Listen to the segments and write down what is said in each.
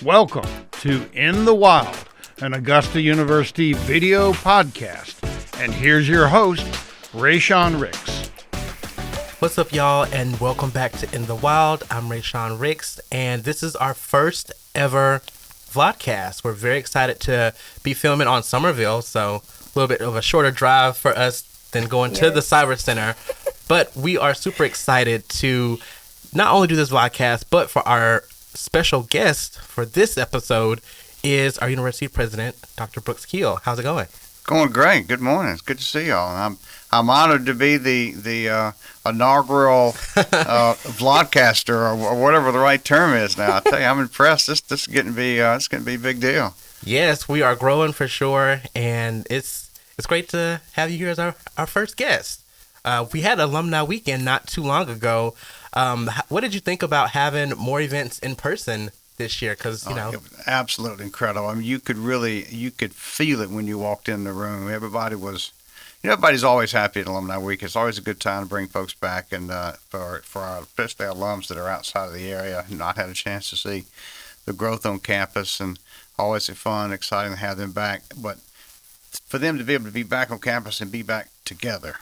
Welcome to In the Wild, an Augusta University video podcast. And here's your host, Rayshawn Ricks. What's up, y'all, and welcome back to In the Wild. I'm Rayshawn Ricks, and this is our first ever vlogcast. We're very excited to be filming on Somerville, so a little bit of a shorter drive for us than going to the Cyber Center. But we are super excited to not only do this vlogcast, but for our special guest for this episode is our university president, Dr. Brooks Keel. How's it going? Going great. Good morning. It's good to see y'all. And I'm honored to be the inaugural vlogcaster or whatever the right term is now. I tell you, I'm impressed. This is getting to be it's going to be a big deal. Yes, we are growing for sure, and it's great to have you here as our first guest. We had alumni weekend not too long ago. What did you think about having more events in person this year? Because, you know. It was absolutely incredible. I mean, you could feel it when you walked in the room. Everybody's always happy at Alumni Week. It's always a good time to bring folks back, and for our, especially our alums that are outside of the area and not had a chance to see the growth on campus, and always fun, exciting to have them back. But for them to be able to be back on campus and be back together,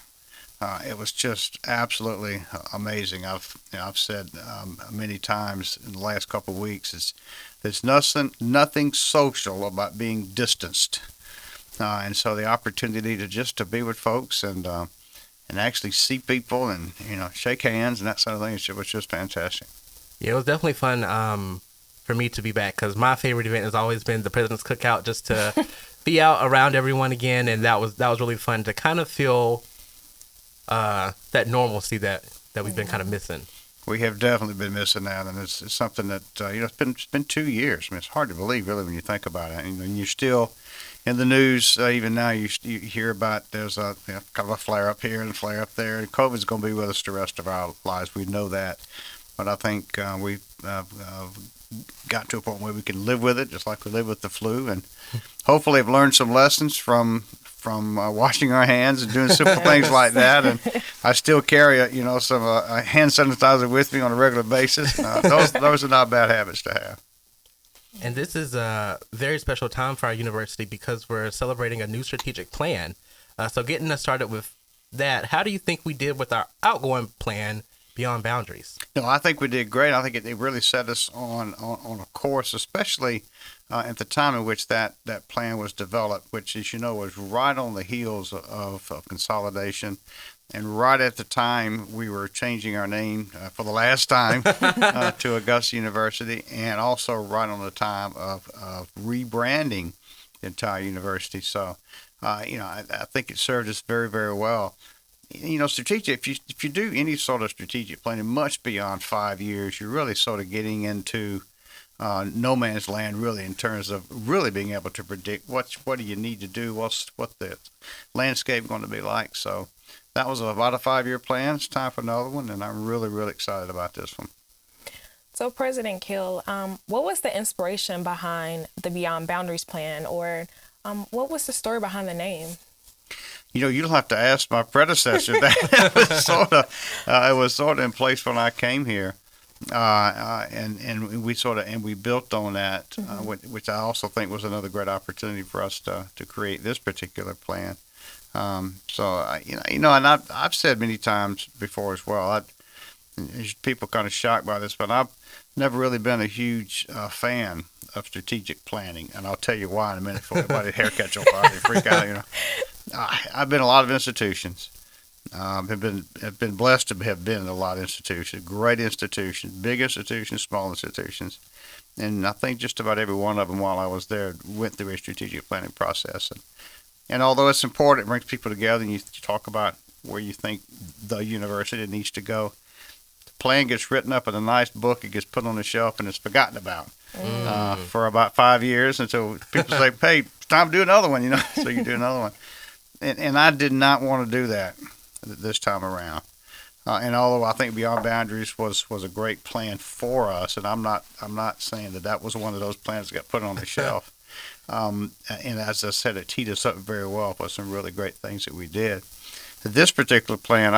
it was just absolutely amazing. I've said many times in the last couple of weeks, there's nothing social about being distanced, and so the opportunity to be with folks and actually see people and shake hands and that sort of thing was just fantastic. Yeah, it was definitely fun for me to be back, because my favorite event has always been the President's Cookout, just to be out around everyone again, and that was really fun to kind of feel that normalcy that we've been kind of missing. We have definitely been missing that, and it's something that it's been 2 years. I mean, it's hard to believe really when you think about it. And you're still in the news even now. You hear about there's a kind of a flare up here and a flare up there, and COVID's going to be with us the rest of our lives. We know that, but I think we've got to a point where we can live with it, just like we live with the flu, and hopefully have learned some lessons from washing our hands and doing simple things like that. And I still carry some hand sanitizer with me on a regular basis. Those are not bad habits to have. And this is a very special time for our university because we're celebrating a new strategic plan. So getting us started with that, how do you think we did with our outgoing plan, Beyond Boundaries? No, I think we did great. I think it really set us on a course, especially at the time in which that plan was developed, which, as you know, was right on the heels of consolidation, and right at the time we were changing our name for the last time to Augusta University, and also right on the time of rebranding the entire university. So, I think it served us very, very well. Strategic. If you do any sort of strategic planning much beyond 5 years, you're really sort of getting into no man's land, really, in terms of really being able to predict what do you need to do, what the landscape going to be like. So that was about a 5-year plan. It's time for another one, and I'm really, really excited about this one. So, President Keel, what was the inspiration behind the Beyond Boundaries plan, or what was the story behind the name? You'll have to ask my predecessor. That it was sort of in place when I came here, and we built on that, which I also think was another great opportunity for us to create this particular plan. And I've said many times before as well. People kind of shocked by this, but I've never really been a huge fan of strategic planning, and I'll tell you why in a minute. For everybody, haircut your body, freak out. I've been in a lot of institutions. Have been blessed to have been in a lot of institutions, great institutions, big institutions, small institutions, and I think just about every one of them while I was there went through a strategic planning process. And although it's important, it brings people together, and you talk about where you think the university needs to go. The plan gets written up in a nice book, it gets put on the shelf, and it's forgotten about for about 5 years until people say, "Hey, it's time to do another one," So you do another one. And I did not want to do that this time around. And although I think Beyond Boundaries was a great plan for us, and I'm not saying that was one of those plans that got put on the shelf. And as I said, it teed us up very well for some really great things that we did. This particular plan,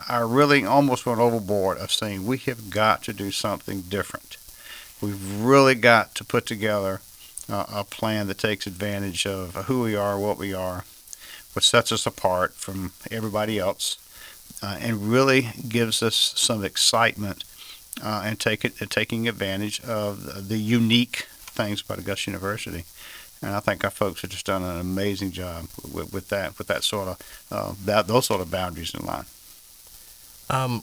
I really almost went overboard of saying we have got to do something different. We've really got to put together a plan that takes advantage of who we are, what we are, what sets us apart from everybody else, and really gives us some excitement and taking advantage of the unique things about Augusta University. And I think our folks have just done an amazing job with that sort of those sort of boundaries in line.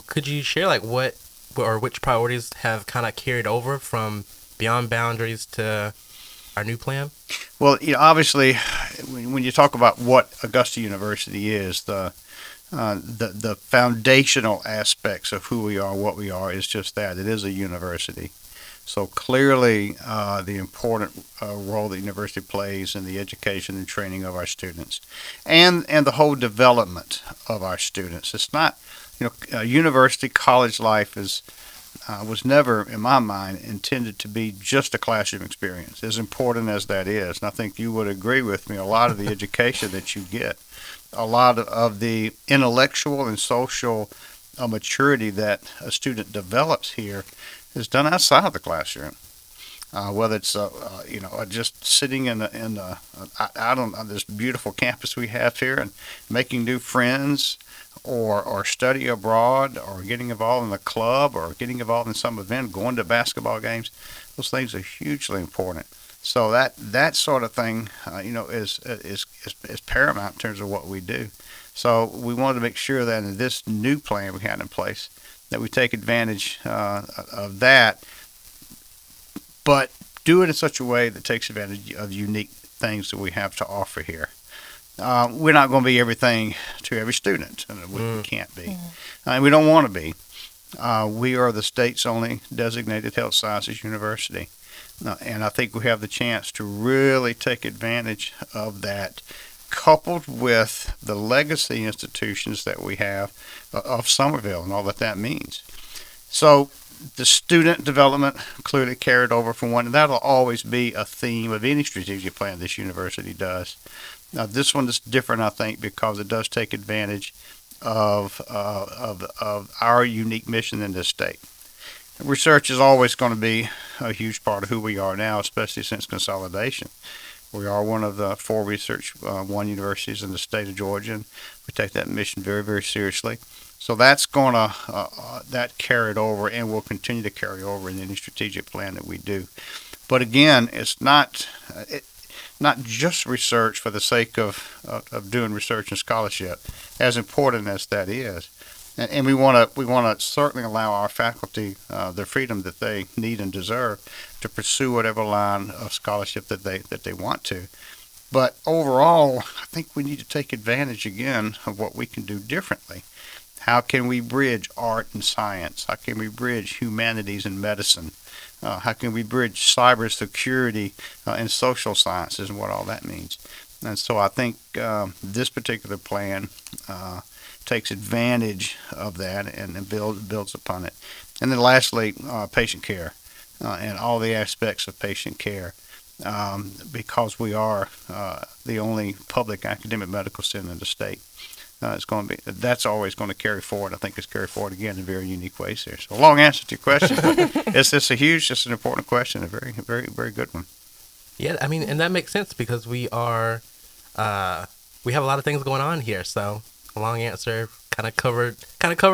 Could you share like what or which priorities have kind of carried over from Beyond Boundaries to our new plan? Well, obviously, when you talk about what Augusta University is, the foundational aspects of who we are, what we are, is just that. It is a university. So clearly, the important role the university plays in the education and training of our students, and the whole development of our students. It's not, university college life was never, in my mind, intended to be just a classroom experience. As important as that is, and I think you would agree with me, a lot of the education that you get, a lot of the intellectual and social maturity that a student develops here is done outside of the classroom. Whether it's just sitting out on this beautiful campus we have here and making new friends, or study abroad, or getting involved in a club, or getting involved in some event, going to basketball games, those things are hugely important. So that sort of thing, is paramount in terms of what we do. So we wanted to make sure that in this new plan we had in place, that we take advantage of that, but do it in such a way that takes advantage of unique things that we have to offer here. We're not going to be everything to every student, and we can't be, and we don't want to be. We are the state's only designated health sciences university, and I think we have the chance to really take advantage of that, coupled with the legacy institutions that we have of Summerville and all that means. So the student development clearly carried over from one, and that'll always be a theme of any strategic plan this university does. Now, this one is different, I think, because it does take advantage of our unique mission in this state. Research is always going to be a huge part of who we are now, especially since consolidation. We are one of the 4 Research One universities in the state of Georgia, and we take that mission very, very seriously. So that's going to that carried over and will continue to carry over in any strategic plan that we do. But again, it's not just research for the sake of doing research and scholarship, as important as that is. And we want to certainly allow our faculty the freedom that they need and deserve to pursue whatever line of scholarship that they want to. But overall, I think we need to take advantage again of what we can do differently. How can we bridge art and science? How can we bridge humanities and medicine? How can we bridge cybersecurity and social sciences and what all that means? And so I think this particular plan takes advantage of that and builds upon it. And then lastly, patient care and all the aspects of patient care, because we are the only public academic medical center in the state. That's always going to carry forward. I think it's carried forward again in very unique ways here. So, a long answer to your question. It's an important question, a very, very, very good one. Yeah, I mean, and that makes sense because we have a lot of things going on here. So, a long answer kind of covered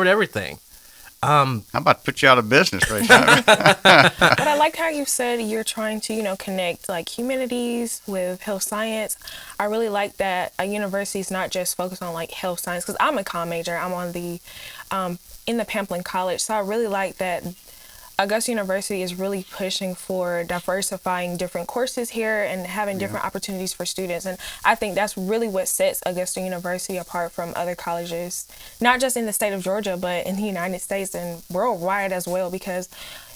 everything. I'm about to put you out of business, right? But I liked how you said you're trying to, connect like humanities with health science. I really like that a university is not just focused on like health science, because I'm a comm major. I'm on the in the Pamplin College, so I really like that Augusta University is really pushing for diversifying different courses here and having different opportunities for students. And I think that's really what sets Augusta University apart from other colleges, not just in the state of Georgia, but in the United States and worldwide as well, because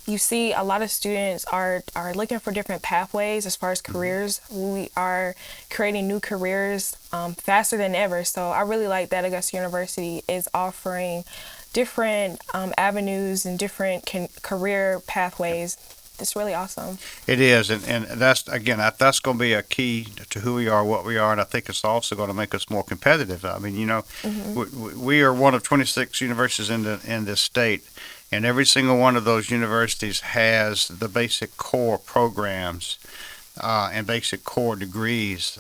you see a lot of students are looking for different pathways as far as careers. We are creating new careers faster than ever. So I really like that Augusta University is offering different avenues and different career pathways. It's really awesome. It is, and that's going to be a key to who we are, what we are, and I think it's also going to make us more competitive. I mean, we are one of 26 universities in this state, And every single one of those universities has the basic core programs and basic core degrees.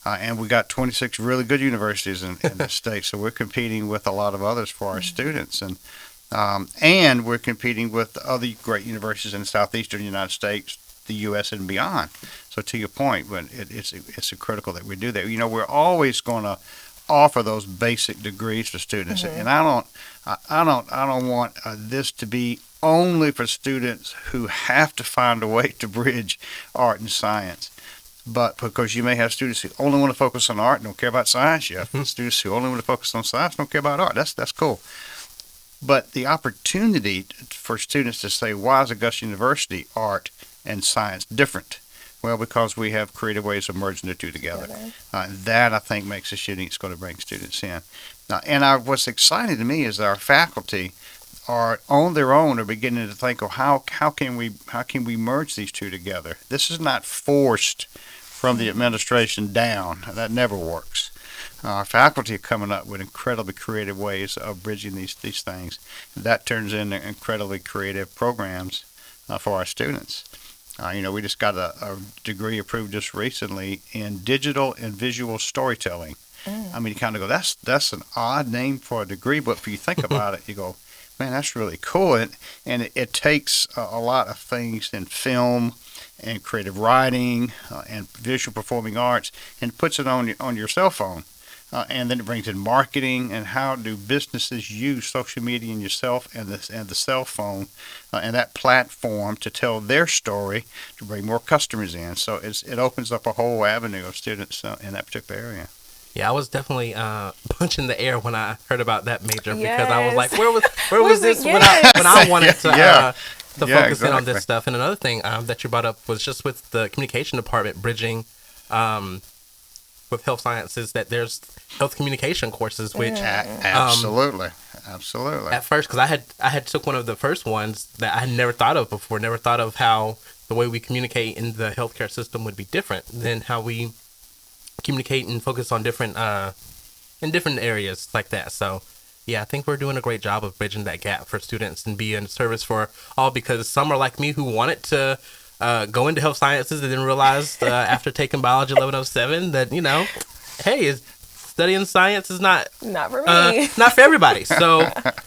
And we got 26 really good universities in the state, so we're competing with a lot of others for our students, and we're competing with other great universities in the southeastern United States, the U.S. and beyond. So to your point, when it's critical that we do that. We're always going to offer those basic degrees for students, and I don't want this to be only for students who have to find a way to bridge art and science. But because you may have students who only want to focus on art and don't care about science, you have students who only want to focus on science and don't care about art. That's cool. But the opportunity for students to say, why is Augusta University art and science different? Well, because we have creative ways of merging the two together. That, I think, makes us unique. It's going to bring students in. What's exciting to me is our faculty are on their own are beginning to think, how can we merge these two together? This is not forced from the administration down. That never works. Our faculty are coming up with incredibly creative ways of bridging these things. That turns into incredibly creative programs for our students. We just got a degree approved just recently in digital and visual storytelling. I mean, you kind of go, that's an odd name for a degree, but if you think about it, you go, man, that's really cool. And it takes a lot of things in film and creative writing and visual performing arts and puts it on your cell phone. And then it brings in marketing and how do businesses use social media and yourself and the cell phone and that platform to tell their story to bring more customers in. So it opens up a whole avenue of students in that particular area. Yeah, I was definitely punching the air when I heard about that major because I was like, where was this when I wanted to focus in on this stuff. And another thing that you brought up was just with the communication department bridging with health sciences, that there's health communication courses, which absolutely. At first, because I had took one of the first ones that I had never thought of before. Never thought of how the way we communicate in the healthcare system would be different than how we communicate and focus on different in different areas like that. So yeah, I think we're doing a great job of bridging that gap for students and be in service for all, because some are like me who wanted to go into health sciences and then realized after taking biology 1107 that, hey, studying science is not for me. Not for everybody. So,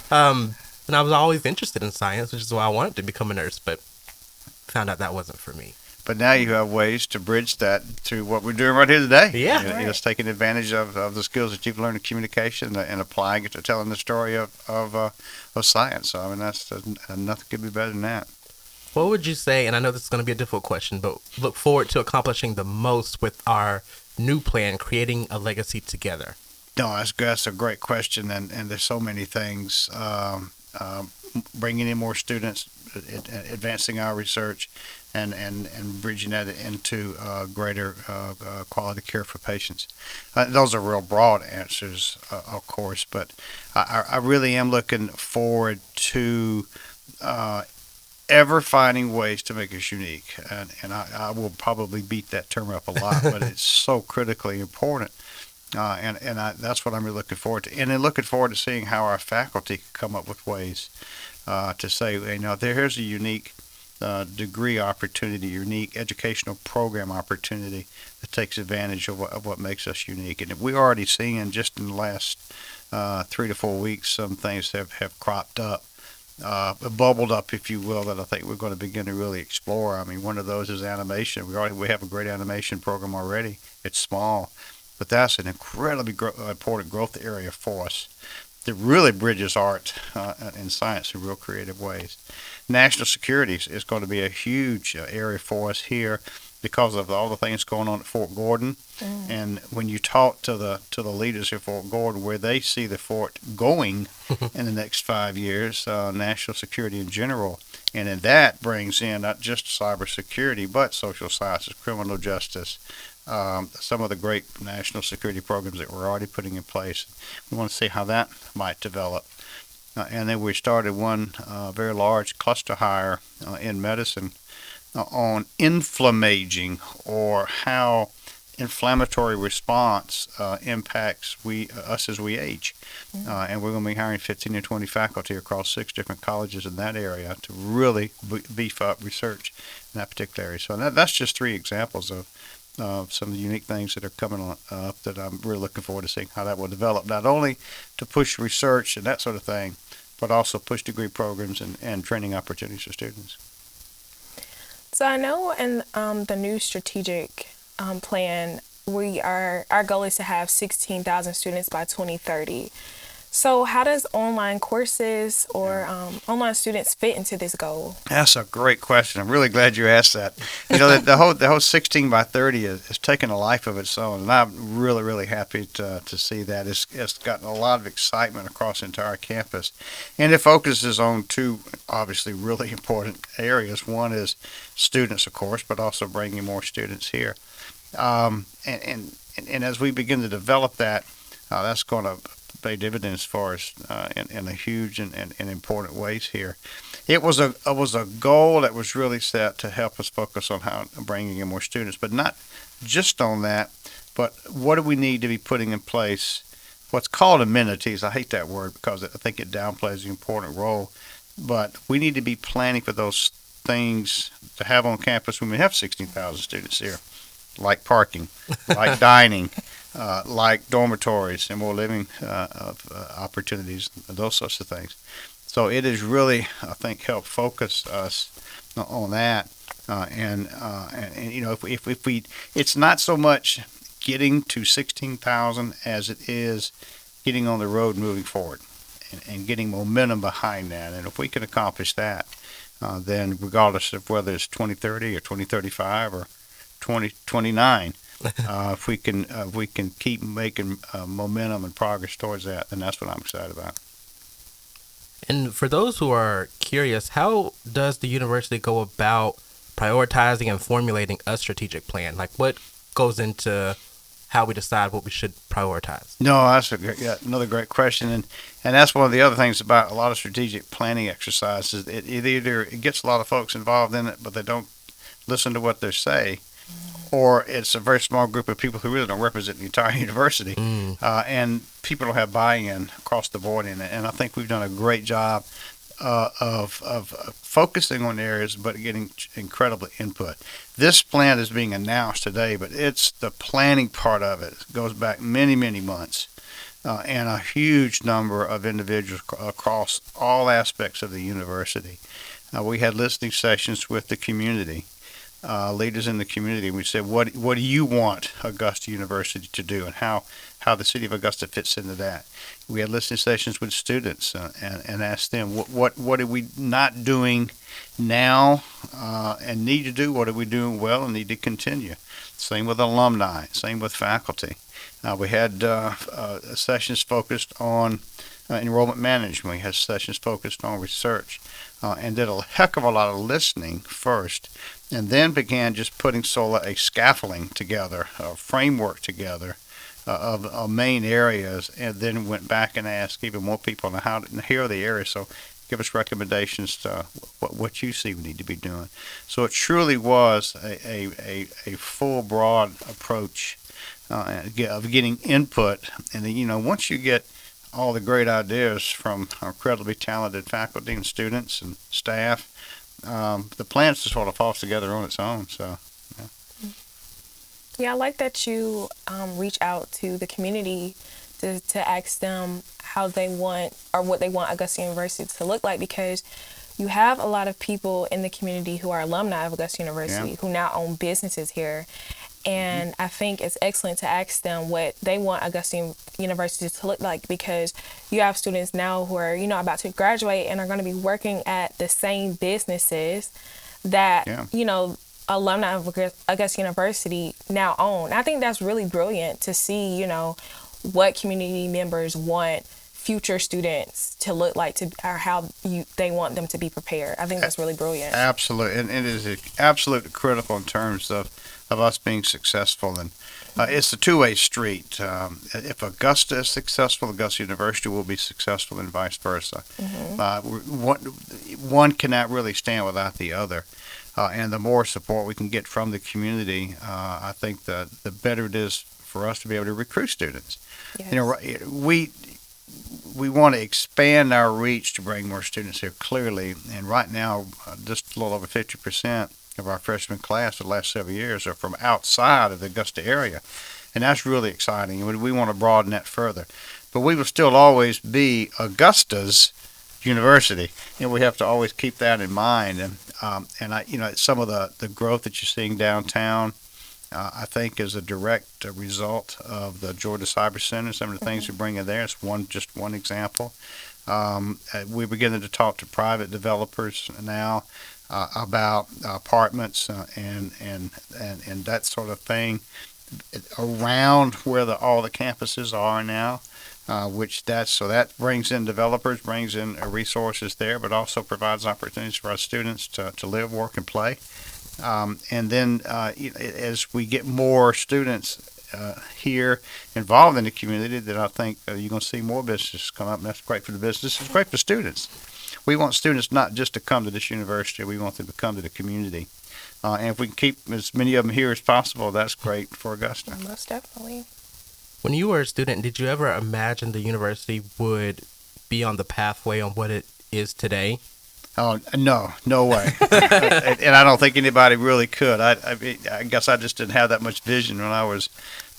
and I was always interested in science, which is why I wanted to become a nurse, but found out that wasn't for me. But now you have ways to bridge that to what we're doing right here today. Yeah. You're just taking advantage of the skills that you've learned in communication and applying it to telling the story of science. So, I mean, that's nothing could be better than that. What would you say, and I know this is going to be a difficult question, but look forward to accomplishing the most with our new plan, creating a legacy together? No, that's a great question, and there's so many things. Bringing in more students, advancing our research, and bridging that into greater quality care for patients. Those are real broad answers, of course, but I really am looking forward to ever finding ways to make us unique, and I will probably beat that term up a lot, but it's so critically important, and that's what I'm really looking forward to, and then looking forward to seeing how our faculty can come up with ways to say, here's a unique degree opportunity, unique educational program opportunity that takes advantage of what makes us unique, and we're already seeing just in the last 3 to 4 weeks some things have cropped up. Bubbled up, if you will, that I think we're going to begin to really explore. I mean, one of those is animation. We have a great animation program already. It's small, but that's an incredibly important growth area for us that really bridges art and science in real creative ways. National security is going to be a huge area for us here because of all the things going on at Fort Gordon. And when you talk to the leaders at Fort Gordon, where they see the fort going in the next 5 years, national security in general, and then that brings in not just cybersecurity, but social sciences, criminal justice, some of the great national security programs that we're already putting in place. We want to see how that might develop. And then we started one very large cluster hire in medicine on inflammaging, or how inflammatory response impacts us as we age. And we're going to be hiring 15 to 20 faculty across 6 different colleges in that area to really beef up research in that particular area. So that's just 3 examples of some of the unique things that are coming up that I'm really looking forward to seeing how that will develop, not only to push research and that sort of thing, but also push degree programs and training opportunities for students. So I know in the new strategic plan, our goal is to have 16,000 students by 2030. So how does online courses or online students fit into this goal? That's a great question. I'm really glad you asked that. You know, the whole 16 by 30 is taking a life of its own, and I'm really, really happy to see that. It's gotten a lot of excitement across the entire campus, and it focuses on 2 obviously really important areas. One is students, of course, but also bringing more students here. And as we begin to develop that, that's going to pay dividends for us in a huge and important ways here. It was a goal that was really set to help us focus on how bringing in more students, but not just on that, but what do we need to be putting in place? What's called amenities. I hate that word because I think it downplays the important role, but we need to be planning for those things to have on campus when we have 16,000 students here, like parking, like dining, like dormitories and more living opportunities, those sorts of things. So it has really, I think, helped focus us on that. And you know, if we, it's not so much getting to 16,000 as it is getting on the road moving forward and getting momentum behind that. And if we can accomplish that, then regardless of whether it's 2030 or 2035 or 2029, if we can keep making momentum and progress towards that, then that's what I'm excited about. And for those who are curious, how does the university go about prioritizing and formulating a strategic plan? Like, what goes into how we decide what we should prioritize? No, that's another great question, and that's one of the other things about a lot of strategic planning exercises. It either gets a lot of folks involved in it, but they don't listen to what they say, or it's a very small group of people who really don't represent the entire university, and people don't have buy-in across the board in it. And I think we've done a great job of focusing on areas, but getting incredible input. This plan is being announced today, but it's the planning part of it. It goes back many, many months, and a huge number of individuals across all aspects of the university. We had listening sessions with the community. Leaders in the community, and we said, what do you want Augusta University to do, and how the city of Augusta fits into that. We had listening sessions with students and asked them what are we not doing now and need to do, what are we doing well and need to continue. Same with alumni, same with faculty. We had sessions focused on enrollment management. We had sessions focused on research, and did a heck of a lot of listening first, and then began just putting sort of a scaffolding together, a framework together of main areas, and then went back and asked even more people on how to, here are the areas, so give us recommendations to what you see we need to be doing. So it truly was a full, broad approach of getting input, and then, you know, once you get all the great ideas from incredibly talented faculty and students and staff, the plan just sort of falls together on its own. So, yeah, I like that you reach out to the community to ask them how they want or what they want Augusta University to look like, because you have a lot of people in the community who are alumni of Augusta University who now own businesses here. And I think it's excellent to ask them what they want Augusta University to look like, because you have students now who are, you know, about to graduate and are going to be working at the same businesses that, you know, alumni of Augusta University now own. I think that's really brilliant to see, you know, what community members want future students to look like, or how they want them to be prepared. I think that's really brilliant. Absolutely, and it is absolutely critical in terms of us being successful, and it's a two-way street. If Augusta is successful, Augusta University will be successful, and vice versa. One cannot really stand without the other. and the more support we can get from the community, I think the better it is for us to be able to recruit students. Yes. You know, we want to expand our reach to bring more students here, clearly. And right now, just a little over 50% of our freshman class for the last several years are from outside of the Augusta area. And that's really exciting. And we want to broaden that further. But we will still always be Augusta's university. And we have to always keep that in mind. And some of the growth that you're seeing downtown, I think is a direct result of the Georgia Cyber Center. Some of the things we bring in there. It's just one example. We're beginning to talk to private developers now about apartments and that sort of thing around where all the campuses are now. So that brings in developers, brings in resources there, but also provides opportunities for our students to live, work, and play. And then as we get more students here involved in the community, then I think you're going to see more businesses come up, and that's great for the business. It's great for students. We want students not just to come to this university, we want them to come to the community. And if we can keep as many of them here as possible, that's great for Augusta. Most definitely. When you were a student, did you ever imagine the university would be on the pathway on what it is today? Oh, no way. And I don't think anybody really could. I guess I just didn't have that much vision when I was,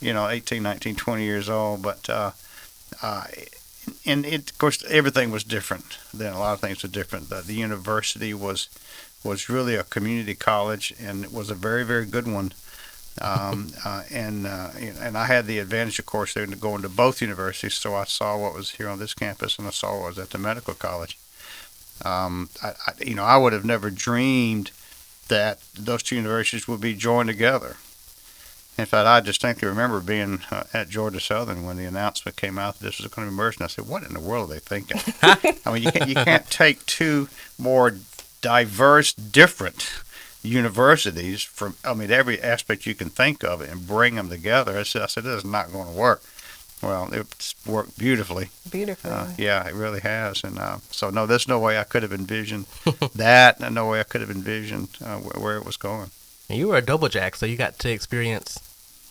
18, 19, 20 years old. But, of course, everything was different then. A lot of things were different. The university was really a community college, and it was a very, very good one. And I had the advantage, of course, of going to both universities, so I saw what was here on this campus, and I saw what was at the medical college. I would have never dreamed that those two universities would be joined together. In fact, I distinctly remember being at Georgia Southern when the announcement came out that this was going to be merged, and I said, "What in the world are they thinking?" I mean, you can't take two more diverse, different universities from every aspect you can think of it and bring them together. I said, this is not going to work. Well, it's worked beautifully. Yeah, it really has. And so, no, there's no way I could have envisioned that, and no way I could have envisioned where it was going. And you were a double jack, so you got to experience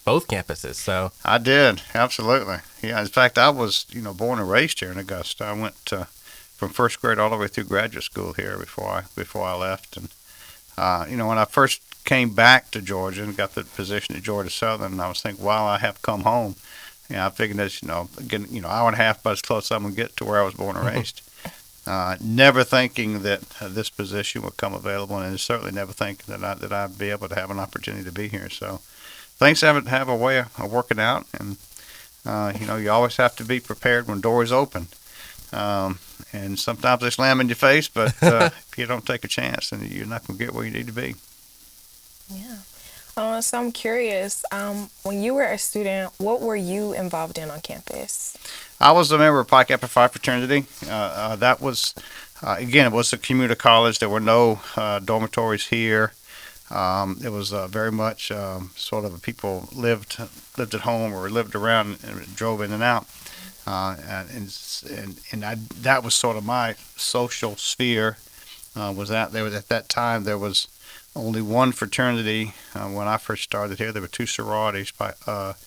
both campuses. So I did, absolutely. Yeah, in fact, I was, born and raised here in Augusta. I went from first grade all the way through graduate school here before I left. And when I first came back to Georgia and got the position at Georgia Southern, I was thinking, wow, I have come home. I figured that's, again, hour and a half about as close as I'm going to get to where I was born and raised. Never thinking that this position would come available, and certainly never thinking that I'd be able to have an opportunity to be here. So things have a way of working out, and, you always have to be prepared when doors open. And sometimes they slam in your face, but if you don't take a chance, then you're not going to get where you need to be. Yeah. So I'm curious, when you were a student, what were you involved in on campus? I was a member of Pi Kappa Phi fraternity. That was, again, it was a commuter college. There were no dormitories here. It was very much sort of people lived at home or lived around and drove in and out. That was sort of my social sphere. Was out there at that time? There was only one fraternity when I first started here. There were two sororities, AD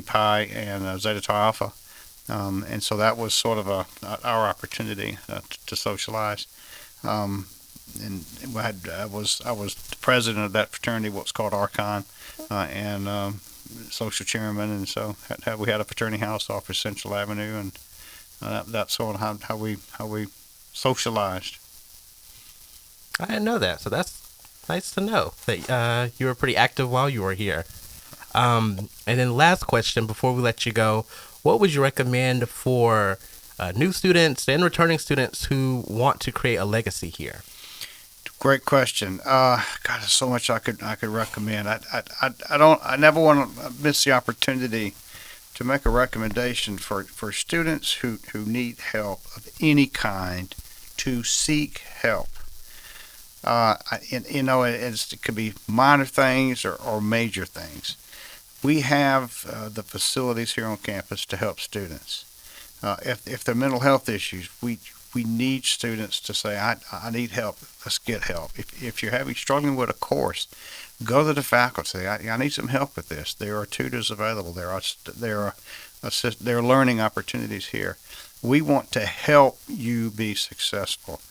Pi and Zeta Tau Alpha, and so that was sort of our opportunity to socialize. And I was the president of that fraternity, what's called Archon, and social chairman, and so we had a fraternity house off of Central Avenue, and that's sort of how we socialized. I didn't know that, so that's nice to know that you were pretty active while you were here. And then last question before we let you go, what would you recommend for new students and returning students who want to create a legacy here? Great question. God, there's so much I could recommend. I never want to miss the opportunity to make a recommendation for students who need help of any kind to seek help. It could be minor things or major things. We have the facilities here on campus to help students. If they're mental health issues, we we need students to say, I need help. Let's get help. If you're struggling with a course, go to the faculty. I need some help with this. There are tutors available. There are learning opportunities here. We want to help you be successful.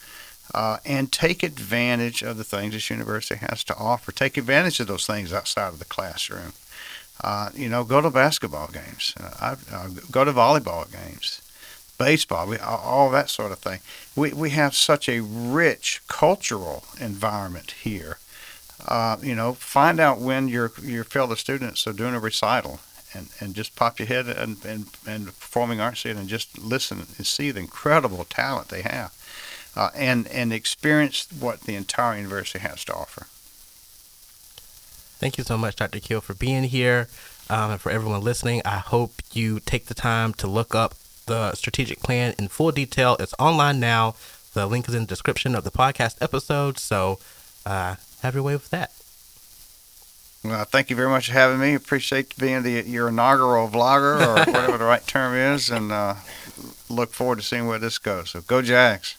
And take advantage of the things this university has to offer. Take advantage of those things outside of the classroom. Go to basketball games. Go to volleyball games, baseball, all that sort of thing. We have such a rich cultural environment here. Find out when your fellow students are doing a recital, and just pop your head and performing arts scene and just listen and see the incredible talent they have. And experience what the entire university has to offer. Thank you so much, Dr. Keel, for being here. And for everyone listening, I hope you take the time to look up the strategic plan in full detail. It's online now. The link is in the description of the podcast episode. So have your way with that. Well, thank you very much for having me. Appreciate being your inaugural vlogger, or whatever the right term is, and look forward to seeing where this goes. So go Jags.